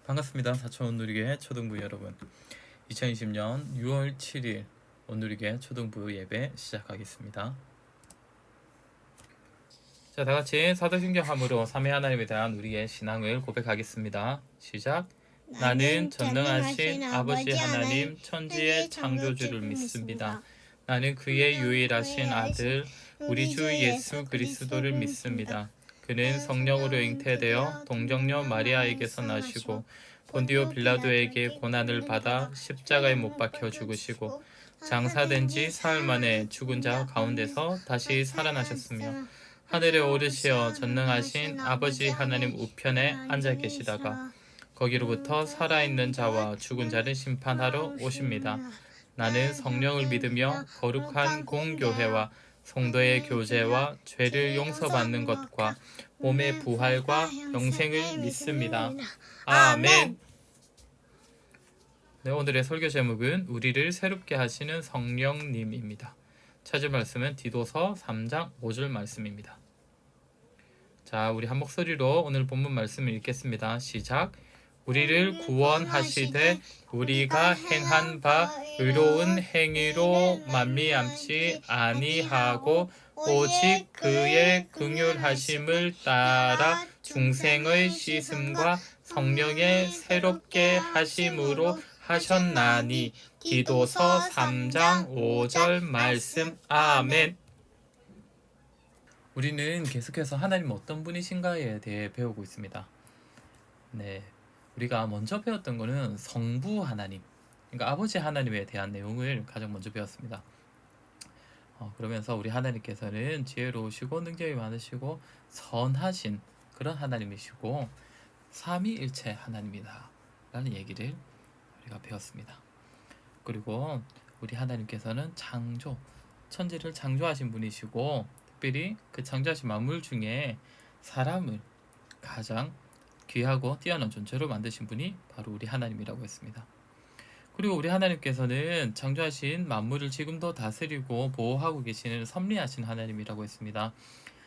반갑습니다. 사천 온누리교회 초등부 여러분. 2020년 6월 7일 온누리교회 초등부 예배 시작하겠습니다. 자, 다같이 사도신경함으로 삼위 하나님에 대한 우리의 신앙을 고백하겠습니다. 시작. 나는 전능하신 아버지 하나님 천지의 창조주를 믿습니다. 나는 그의 유일하신 아들 우리 주 예수 그리스도를 믿습니다. 그는 성령으로 잉태되어 동정녀 마리아에게서 나시고 본디오 빌라도에게 고난을 받아 십자가에 못 박혀 죽으시고 장사된 지 사흘 만에 죽은 자 가운데서 다시 살아나셨으며 하늘에 오르시어 전능하신 아버지 하나님 우편에 앉아 계시다가 거기로부터 살아있는 자와 죽은 자를 심판하러 오십니다. 나는 성령을 믿으며 거룩한 공교회와 성도의 교제와 죄를 용서받는 것과 몸의 부활과 영생을 믿습니다. 아멘. 네, 오늘의 설교 제목은 우리를 새롭게 하시는 성령님입니다. 찾을 말씀은 디도서 3장 5절 말씀입니다. 자, 우리 한 목소리로 오늘 본문 말씀을 읽겠습니다. 시작. 우리를 구원하시되 우리가 행한 바 의로운 행위로 만미암지 아니하고 오직 그의 긍휼하심을 따라 중생의 씻음과 성령의 새롭게 하심으로 하셨나니. 디도서 3장 5절 말씀. 아멘. 우리는 계속해서 하나님 어떤 분이신가에 대해 배우고 있습니다. 네, 우리가 먼저 배웠던 거는 성부 하나님, 그러니까 아버지 하나님에 대한 내용을 가장 먼저 배웠습니다. 그러면서 우리 하나님께서는 지혜로우시고 능력이 많으시고 선하신 그런 하나님이시고 삼위일체 하나님이다 라는 얘기를 우리가 배웠습니다. 그리고 우리 하나님께서는 창조, 천지를 창조하신 분이시고 특별히 그 창조하신 만물 중에 사람을 가장 귀하고 뛰어난 존재로 만드신 분이 바로 우리 하나님이라고 했습니다. 그리고 우리 하나님께서는 창조하신 만물을 지금도 다스리고 보호하고 계시는 섭리하신 하나님이라고 했습니다.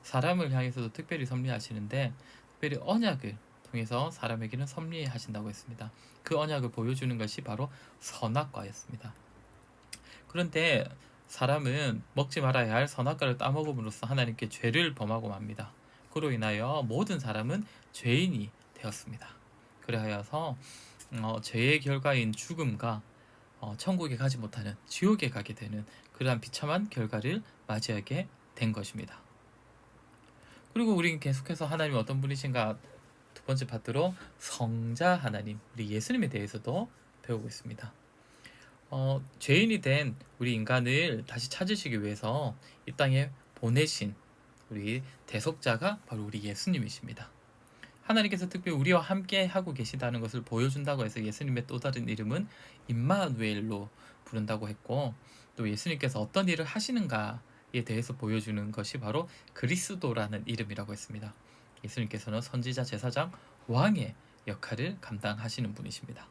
사람을 향해서도 특별히 섭리하시는데 특별히 언약을 통해서 사람에게는 섭리하신다고 했습니다. 그 언약을 보여주는 것이 바로 선악과였습니다. 그런데 사람은 먹지 말아야 할 선악과를 따먹음으로써 하나님께 죄를 범하고 맙니다. 그로 인하여 모든 사람은 죄인이 되었습니다. 그래하여서 죄의 결과인 죽음과 천국에 가지 못하는 지옥에 가게 되는 그러한 비참한 결과를 맞이하게 된 것입니다. 그리고 우리는 계속해서 하나님이 어떤 분이신가 두 번째 파트로 성자 하나님, 우리 예수님에 대해서도 배우고 있습니다. 죄인이 된 우리 인간을 다시 찾으시기 위해서 이 땅에 보내신 우리 대속자가 바로 우리 예수님이십니다. 하나님께서 특별히 우리와 함께 하고 계시다는 것을 보여준다고 해서 예수님의 또 다른 이름은 임마누엘로 부른다고 했고, 또 예수님께서 어떤 일을 하시는가에 대해서 보여주는 것이 바로 그리스도라는 이름이라고 했습니다. 예수님께서는 선지자, 제사장, 왕의 역할을 감당하시는 분이십니다.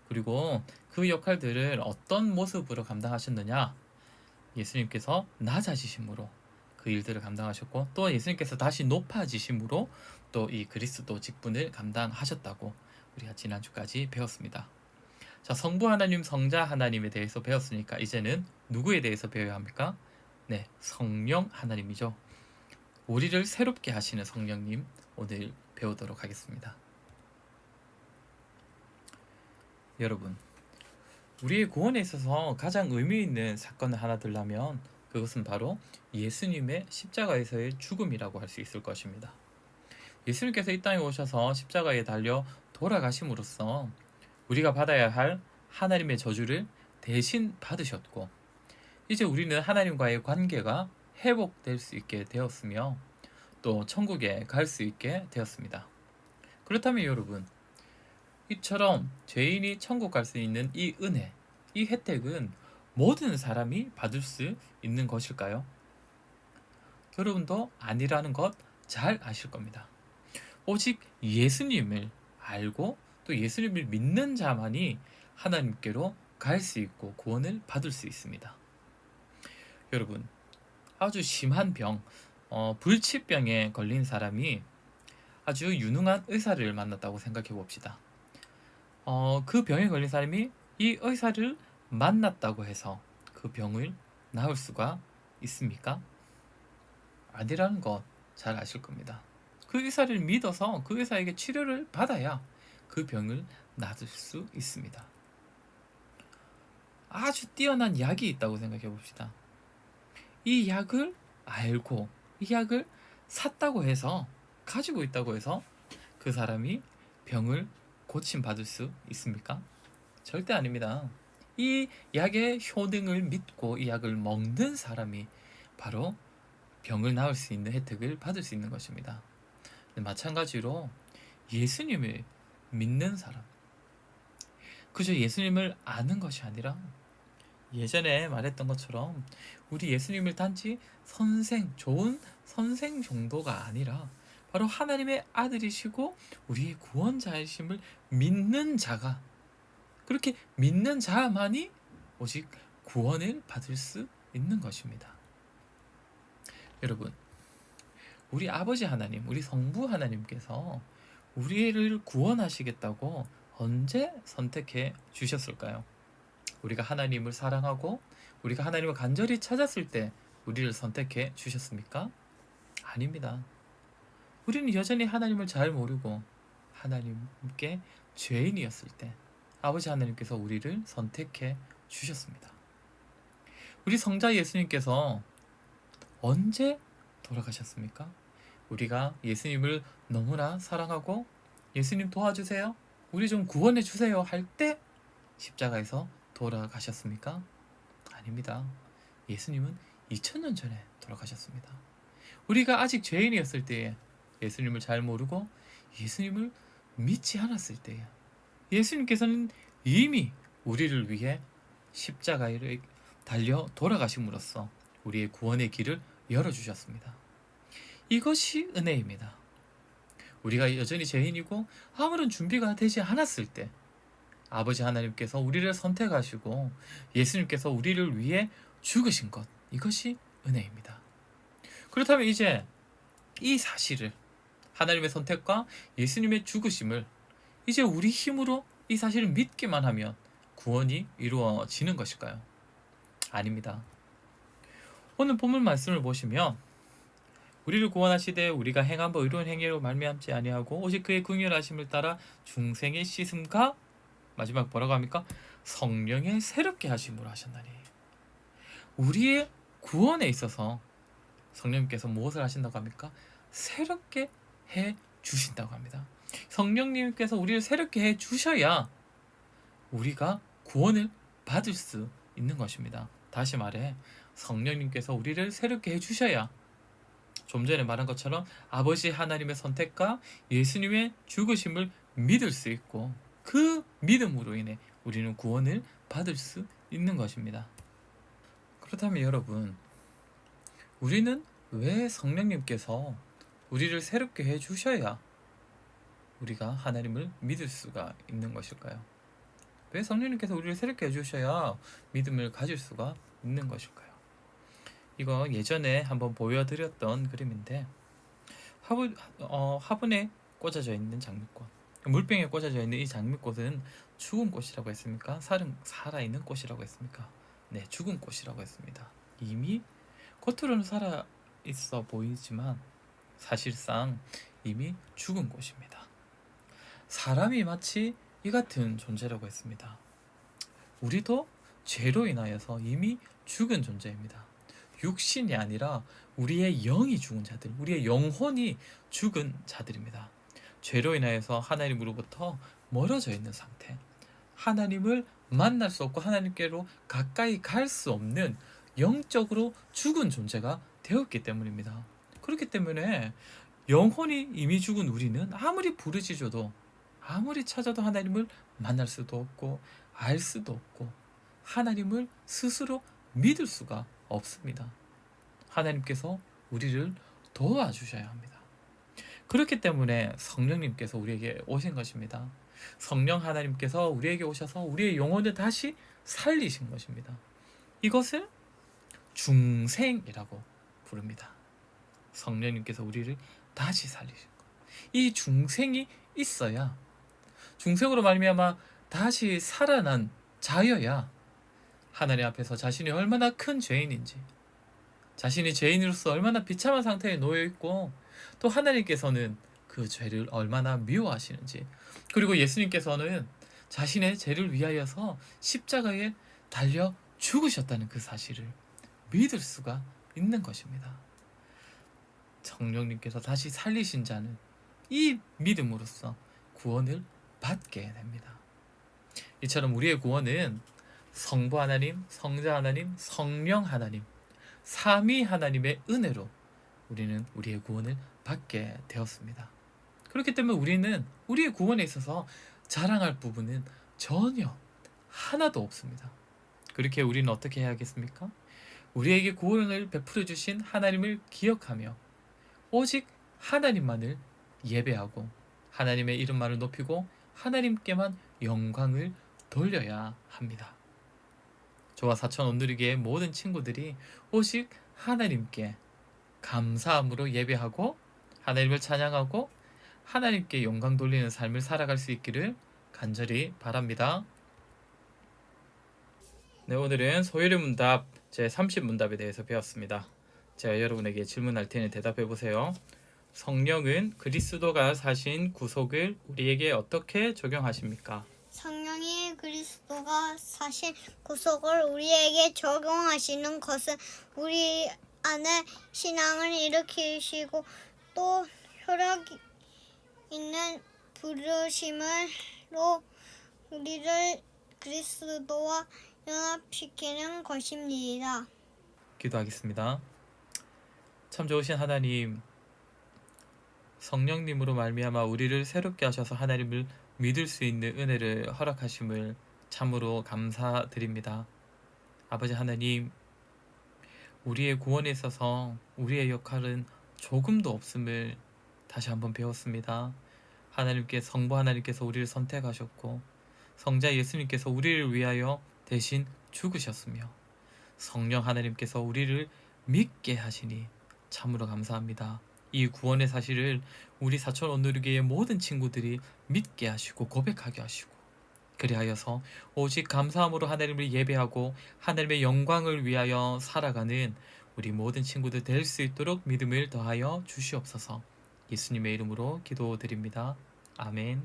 그리고 그 역할들을 어떤 모습으로 감당하셨느냐? 예수님께서 낮아지심으로 그 일들을 감당하셨고, 또 예수님께서 다시 높아지심으로 또 이 그리스도 직분을 감당하셨다고 우리가 지난주까지 배웠습니다. 자, 성부 하나님, 성자 하나님에 대해서 배웠으니까 이제는 누구에 대해서 배워야 합니까? 네, 성령 하나님이죠. 우리를 새롭게 하시는 성령님 오늘 배우도록 하겠습니다. 여러분, 우리의 구원에 있어서 가장 의미 있는 사건을 하나 들라면 그것은 바로 예수님의 십자가에서의 죽음이라고 할 수 있을 것입니다. 예수님께서 이 땅에 오셔서 십자가에 달려 돌아가심으로써 우리가 받아야 할 하나님의 저주를 대신 받으셨고, 이제 우리는 하나님과의 관계가 회복될 수 있게 되었으며 또 천국에 갈 수 있게 되었습니다. 그렇다면 여러분, 이처럼 죄인이 천국 갈 수 있는 이 은혜, 이 혜택은 모든 사람이 받을 수 있는 것일까요? 여러분도 아니라는 것 잘 아실 겁니다. 오직 예수님을 알고 또 예수님을 믿는 자만이 하나님께로 갈 수 있고 구원을 받을 수 있습니다. 여러분, 아주 심한 병, 불치병에 걸린 사람이 아주 유능한 의사를 만났다고 생각해 봅시다. 그 병에 걸린 사람이 이 의사를 만났다고 해서 그 병을 나을 수가 있습니까? 아니라는 것 잘 아실 겁니다. 그 의사를 믿어서 그 의사에게 치료를 받아야 그 병을 낫을 수 있습니다. 아주 뛰어난 약이 있다고 생각해 봅시다. 이 약을 알고 이 약을 샀다고 해서 가지고 있다고 해서 그 사람이 병을 고침받을 수 있습니까? 절대 아닙니다. 이 약의 효능을 믿고 이 약을 먹는 사람이 바로 병을 나을 수 있는 혜택을 받을 수 있는 것입니다. 마찬가지로 예수님을 믿는 사람, 그저 예수님을 아는 것이 아니라 예전에 말했던 것처럼 우리 예수님을 단지 좋은 선생 정도가 아니라 바로 하나님의 아들이시고 우리의 구원자이심을 믿는 자가, 그렇게 믿는 자만이 오직 구원을 받을 수 있는 것입니다. 여러분, 우리 아버지 하나님, 우리 성부 하나님께서 우리를 구원하시겠다고 언제 선택해 주셨을까요? 우리가 하나님을 사랑하고 우리가 하나님을 간절히 찾았을 때 우리를 선택해 주셨습니까? 아닙니다. 우리는 여전히 하나님을 잘 모르고 하나님께 죄인이었을 때 아버지 하나님께서 우리를 선택해 주셨습니다. 우리 성자 예수님께서 언제 돌아가셨습니까? 우리가 예수님을 너무나 사랑하고 예수님 도와주세요, 우리 좀 구원해 주세요 할 때 십자가에서 돌아가셨습니까? 아닙니다. 예수님은 2000년 전에 돌아가셨습니다. 우리가 아직 죄인이었을 때에 예수님을 잘 모르고 예수님을 믿지 않았을 때에 예수님께서는 이미 우리를 위해 십자가에 달려 돌아가심으로써 우리의 구원의 길을 열어주셨습니다. 이것이 은혜입니다. 우리가 여전히 죄인이고 아무런 준비가 되지 않았을 때 아버지 하나님께서 우리를 선택하시고 예수님께서 우리를 위해 죽으신 것, 이것이 은혜입니다. 그렇다면 이제 이 사실을, 하나님의 선택과 예수님의 죽으심을 이제 우리 힘으로 이 사실을 믿기만 하면 구원이 이루어지는 것일까요? 아닙니다. 오늘 본문 말씀을 보시면 우리를 구원하시되 우리가 행한 바 의로운 행위로 말미암지 아니하고 오직 그의 긍휼하심을 따라 중생의 씻음과 마지막 뭐라고 합니까? 성령의 새롭게 하심으로 하셨나니. 우리의 구원에 있어서 성령님께서 무엇을 하신다고 합니까? 새롭게 해 주신다고 합니다. 성령님께서 우리를 새롭게 해 주셔야 우리가 구원을 받을 수 있는 것입니다. 다시 말해, 성령님께서 우리를 새롭게 해 주셔야 좀 전에 말한 것처럼 아버지 하나님의 선택과 예수님의 죽으심을 믿을 수 있고 그 믿음으로 인해 우리는 구원을 받을 수 있는 것입니다. 그렇다면 여러분, 우리는 왜 성령님께서 우리를 새롭게 해 주셔야 우리가 하나님을 믿을 수가 있는 것일까요? 왜 성령님께서 우리를 새롭게 해 주셔야 믿음을 가질 수가 있는 것일까요? 이거 예전에 한번 보여드렸던 그림인데 화분에 꽂아져 있는 장미꽃, 물병에 꽂아져 있는 이 장미꽃은 죽은 꽃이라고 했습니까? 살아있는 꽃이라고 했습니까? 네, 죽은 꽃이라고 했습니다. 이미 겉으로는 살아있어 보이지만 사실상 이미 죽은 꽃입니다. 사람이 마치 이 같은 존재라고 했습니다. 우리도 죄로 인하여서 이미 죽은 존재입니다. 육신이 아니라 우리의 영이 죽은 자들, 우리의 영혼이 죽은 자들입니다. 죄로 인하여서 하나님으로부터 멀어져 있는 상태, 하나님을 만날 수 없고 하나님께로 가까이 갈 수 없는 영적으로 죽은 존재가 되었기 때문입니다. 그렇기 때문에 영혼이 이미 죽은 우리는 아무리 부르짖어도 아무리 찾아도 하나님을 만날 수도 없고 알 수도 없고 하나님을 스스로 믿을 수가 없습니다. 하나님께서 우리를 도와주셔야 합니다. 그렇기 때문에 성령님께서 우리에게 오신 것입니다. 성령 하나님께서 우리에게 오셔서 우리의 영혼을 다시 살리신 것입니다. 이것을 중생이라고 부릅니다. 성령님께서 우리를 다시 살리신 것. 이 중생이 있어야, 중생으로 말미암아 다시 살아난 자여야 하나님 앞에서 자신이 얼마나 큰 죄인인지, 자신이 죄인으로서 얼마나 비참한 상태에 놓여 있고, 또 하나님께서는 그 죄를 얼마나 미워하시는지, 그리고 예수님께서는 자신의 죄를 위하여서 십자가에 달려 죽으셨다는 그 사실을 믿을 수가 있는 것입니다. 성령님께서 다시 살리신 자는 이 믿음으로써 구원을 받게 됩니다. 이처럼 우리의 구원은 성부 하나님, 성자 하나님, 성령 하나님, 삼위 하나님의 은혜로 우리는 우리의 구원을 받게 되었습니다. 그렇기 때문에 우리는 우리의 구원에 있어서 자랑할 부분은 전혀 하나도 없습니다. 그렇게 우리는 어떻게 해야겠습니까? 우리에게 구원을 베풀어 주신 하나님을 기억하며 오직 하나님만을 예배하고 하나님의 이름만을 높이고 하나님께만 영광을 돌려야 합니다. 저와 사천 온누리교의 모든 친구들이 오직 하나님께 감사함으로 예배하고 하나님을 찬양하고 하나님께 영광 돌리는 삶을 살아갈 수 있기를 간절히 바랍니다. 네, 오늘은 소요리 문답 제30문답에 대해서 배웠습니다. 제가 여러분에게 질문할 테니 대답해 보세요. 성령은 그리스도가 사신 구속을 우리에게 어떻게 적용하십니까? 성령이 그리스도가 사신 구속을 우리에게 적용하시는 것은 우리 안에 신앙을 일으키시고 또 효력 있는 부르심으로 우리를 그리스도와 연합시키는 것입니다. 기도하겠습니다. 참 좋으신 하나님, 성령님으로 말미암아 우리를 새롭게 하셔서 하나님을 믿을 수 있는 은혜를 허락하심을 참으로 감사드립니다. 아버지 하나님, 우리의 구원에 있어서 우리의 역할은 조금도 없음을 다시 한번 배웠습니다. 성부 하나님께서 우리를 선택하셨고 성자 예수님께서 우리를 위하여 대신 죽으셨으며 성령 하나님께서 우리를 믿게 하시니 참으로 감사합니다. 이 구원의 사실을 우리 사천 온누리교의 모든 친구들이 믿게 하시고 고백하게 하시고, 그리하여서 오직 감사함으로 하나님을 예배하고 하나님의 영광을 위하여 살아가는 우리 모든 친구들 될 수 있도록 믿음을 더하여 주시옵소서. 예수님의 이름으로 기도드립니다. 아멘.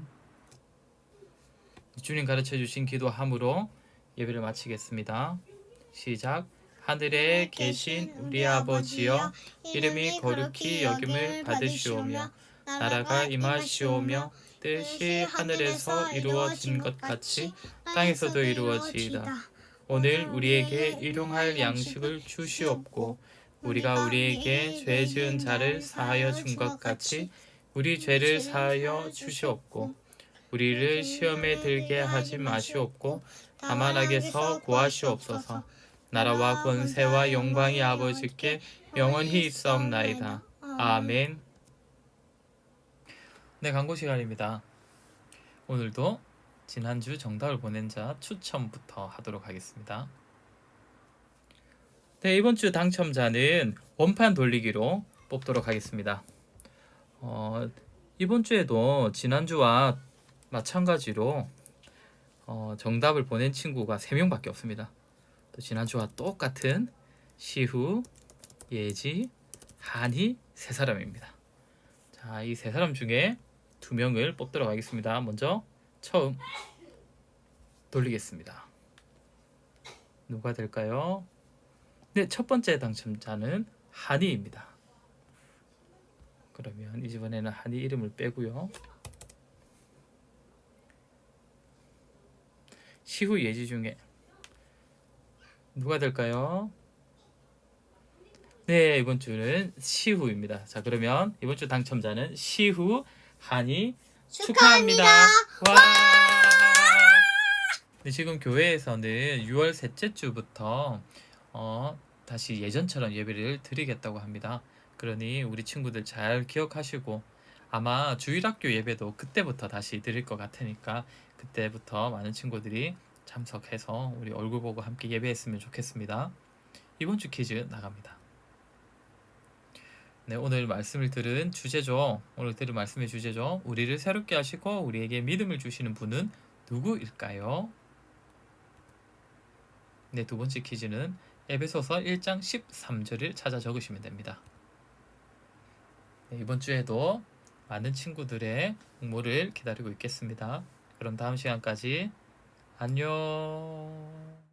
주님 가르쳐 주신 기도함으로 예배를 마치겠습니다. 시작. 하늘에 계신 우리 아버지여, 이름이 거룩히 여김을 받으시오며 나라가 임하시오며 뜻이 하늘에서 이루어진 것 같이 땅에서도 이루어지이다. 오늘 우리에게 일용할 양식을 주시옵고 우리가 우리에게 죄 지은 자를 사하여 준 것 같이 우리 죄를 사하여 주시옵고 우리를 시험에 들게 하지 마시옵고 다만 악에서 구하시옵소서. 나라와 권세와 영광이 아버지께 영원히 있사옵나이다. 아멘. 네, 광고 시간입니다. 오늘도 지난주 정답을 보낸 자 추첨부터 하도록 하겠습니다. 네, 이번 주 당첨자는 원판 돌리기로 뽑도록 하겠습니다. 이번 주에도 지난주와 마찬가지로 정답을 보낸 친구가 3명밖에 없습니다. 또 지난주와 똑같은 시후, 예지, 한이 3사람입니다. 자, 이 3사람 중에 2명을 뽑도록 하겠습니다. 먼저 처음 돌리겠습니다. 누가 될까요? 네, 첫 번째 당첨자는 한이입니다. 그러면 이번에는 한이 이름을 빼고요. 시후 예지 중에 누가 될까요? 네, 이번 주는 시후입니다. 자, 그러면 이번 주 당첨자는 시후, 한이 축하합니다. 와! 네, 지금 교회에서는 6월 셋째 주부터 다시 예전처럼 예배를 드리겠다고 합니다. 그러니 우리 친구들 잘 기억하시고 아마 주일학교 예배도 그때부터 다시 드릴 것 같으니까 그때부터 많은 친구들이 참석해서 우리 얼굴 보고 함께 예배했으면 좋겠습니다. 이번 주 퀴즈 나갑니다. 네, 오늘 말씀을 들은 주제죠. 오늘 들은 말씀의 주제죠. 우리를 새롭게 하시고 우리에게 믿음을 주시는 분은 누구일까요? 네, 두 번째 퀴즈는 에베소서 1장 13절을 찾아 적으시면 됩니다. 네, 이번 주에도 많은 친구들의 응모를 기다리고 있겠습니다. 그럼 다음 시간까지 안녕.